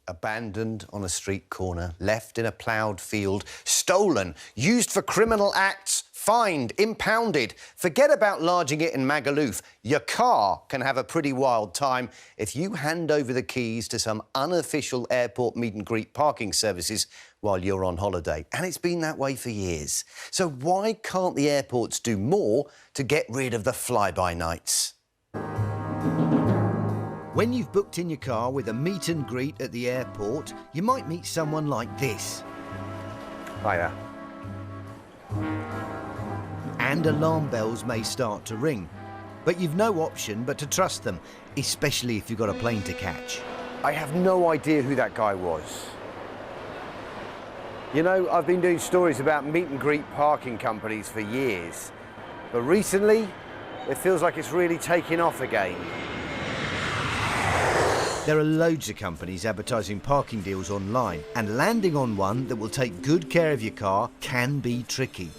Abandoned on a street corner, left in a ploughed field, stolen, used for criminal acts, fined, impounded. Forget about larging it in Magaluf. Your car can have a pretty wild time if you hand over the keys to some unofficial airport meet and greet parking services while you're on holiday. And it's been that way for years. So why can't the airports do more to get rid of the fly-by-nights? When you've booked in your car with a meet and greet at the airport, you might meet someone like this. Hiya. And alarm bells may start to ring. But you've no option but to trust them, especially if you've got a plane to catch. I have no idea who that guy was. You know, I've been doing stories about meet and greet parking companies for years. But recently, it feels like it's really taking off again. There are loads of companies advertising parking deals online, and landing on one that will take good care of your car can be tricky.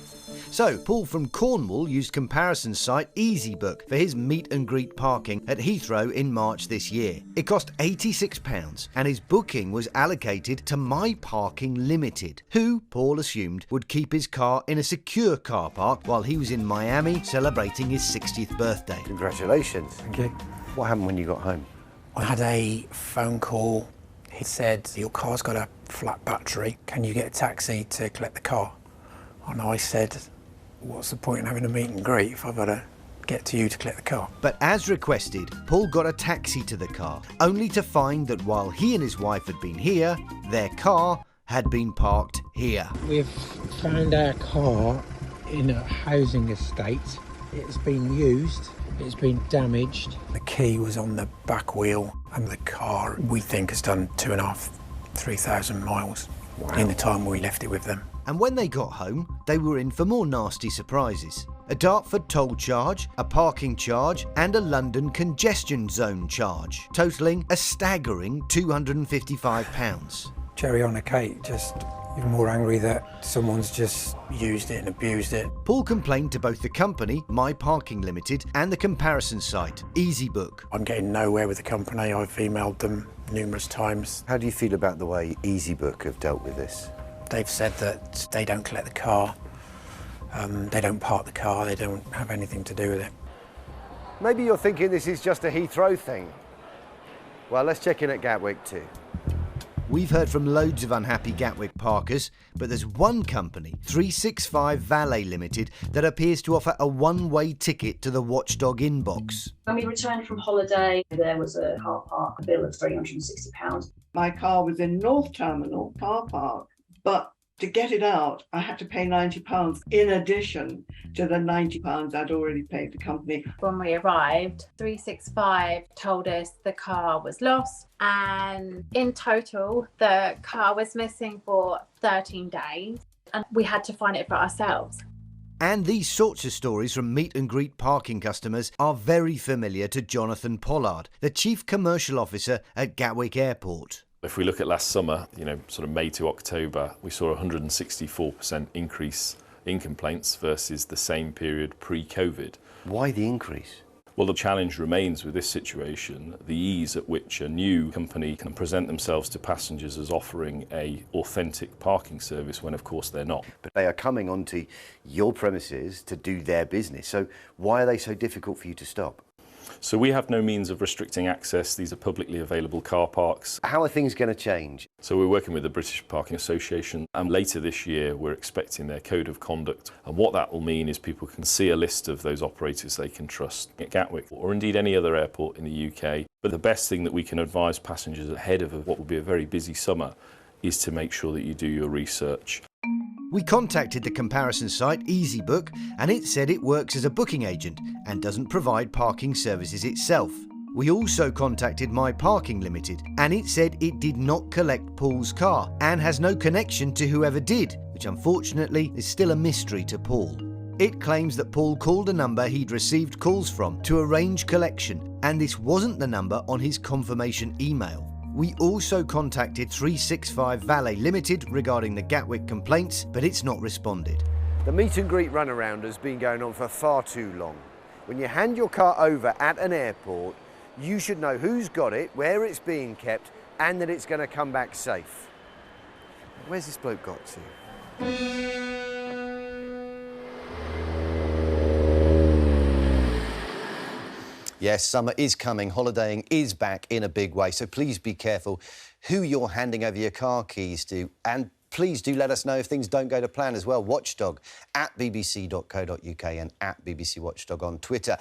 So, Paul from Cornwall used comparison site EasyBook for his meet and greet parking at Heathrow in March this year. It cost £86 and his booking was allocated to My Parking Limited, who, Paul assumed, would keep his car in a secure car park while he was in Miami celebrating his 60th birthday. Congratulations. Thank you. What happened when you got home? I had a phone call. He said, your car's got a flat battery. Can you get a taxi to collect the car? And I said, what's the point in having a meet and greet if I've got to get to you to collect the car? But as requested, Paul got a taxi to the car, only to find that while he and his wife had been here, their car had been parked here. We've found our car in a housing estate. It's been used, it's been damaged. The key was on the back wheel and the car, we think, has done 2,500, 3,000 miles in the time we left it with them. And when they got home, they were in for more nasty surprises. A Dartford toll charge, a parking charge and a London congestion zone charge, totalling a staggering £255. Cherry on the cake, just even more angry that someone's just used it and abused it. Paul complained to both the company, My Parking Limited, and the comparison site, EasyBook. I'm getting nowhere with the company. I've emailed them numerous times. How do you feel about the way EasyBook have dealt with this? They've said that they don't collect the car, they don't park the car, they don't have anything to do with it. Maybe you're thinking this is just a Heathrow thing. Well, let's check in at Gatwick too. We've heard from loads of unhappy Gatwick parkers, but there's one company, 365 Valet Limited, that appears to offer a one-way ticket to the Watchdog inbox. When we returned from holiday, there was a car park bill of £360. My car was in North Terminal car park, but to get it out, I had to pay £90 in addition to the £90 I'd already paid the company. When we arrived, 365 told us the car was lost, and in total, the car was missing for 13 days, and we had to find it for ourselves. And these sorts of stories from meet and greet parking customers are very familiar to Jonathan Pollard, the Chief Commercial Officer at Gatwick Airport. If we look at last summer, sort of May to October, we saw a 164% increase in complaints versus the same period pre-COVID. Why the increase? Well, the challenge remains with this situation, the ease at which a new company can present themselves to passengers as offering an authentic parking service when, of course, they're not. But they are coming onto your premises to do their business. So why are they so difficult for you to stop? So we have no means of restricting access. These are publicly available car parks. How are things going to change? So we're working with the British Parking Association, and later this year we're expecting their code of conduct. And what that will mean is people can see a list of those operators they can trust at Gatwick or indeed any other airport in the UK. But the best thing that we can advise passengers ahead of what will be a very busy summer is to make sure that you do your research. We contacted the comparison site EasyBook, and it said it works as a booking agent and doesn't provide parking services itself. We also contacted My Parking Limited, and it said it did not collect Paul's car and has no connection to whoever did, which unfortunately is still a mystery to Paul. It claims that Paul called a number he'd received calls from to arrange collection, and this wasn't the number on his confirmation email. We also contacted 365 Valet Limited regarding the Gatwick complaints, but it's not responded. The meet and greet runaround has been going on for far too long. When you hand your car over at an airport, you should know who's got it, where it's being kept, and that it's going to come back safe. Where's this bloke got to? Yes, summer is coming, holidaying is back in a big way, so please be careful who you're handing over your car keys to, and please do let us know if things don't go to plan as well. Watchdog at bbc.co.uk and at BBC Watchdog on Twitter.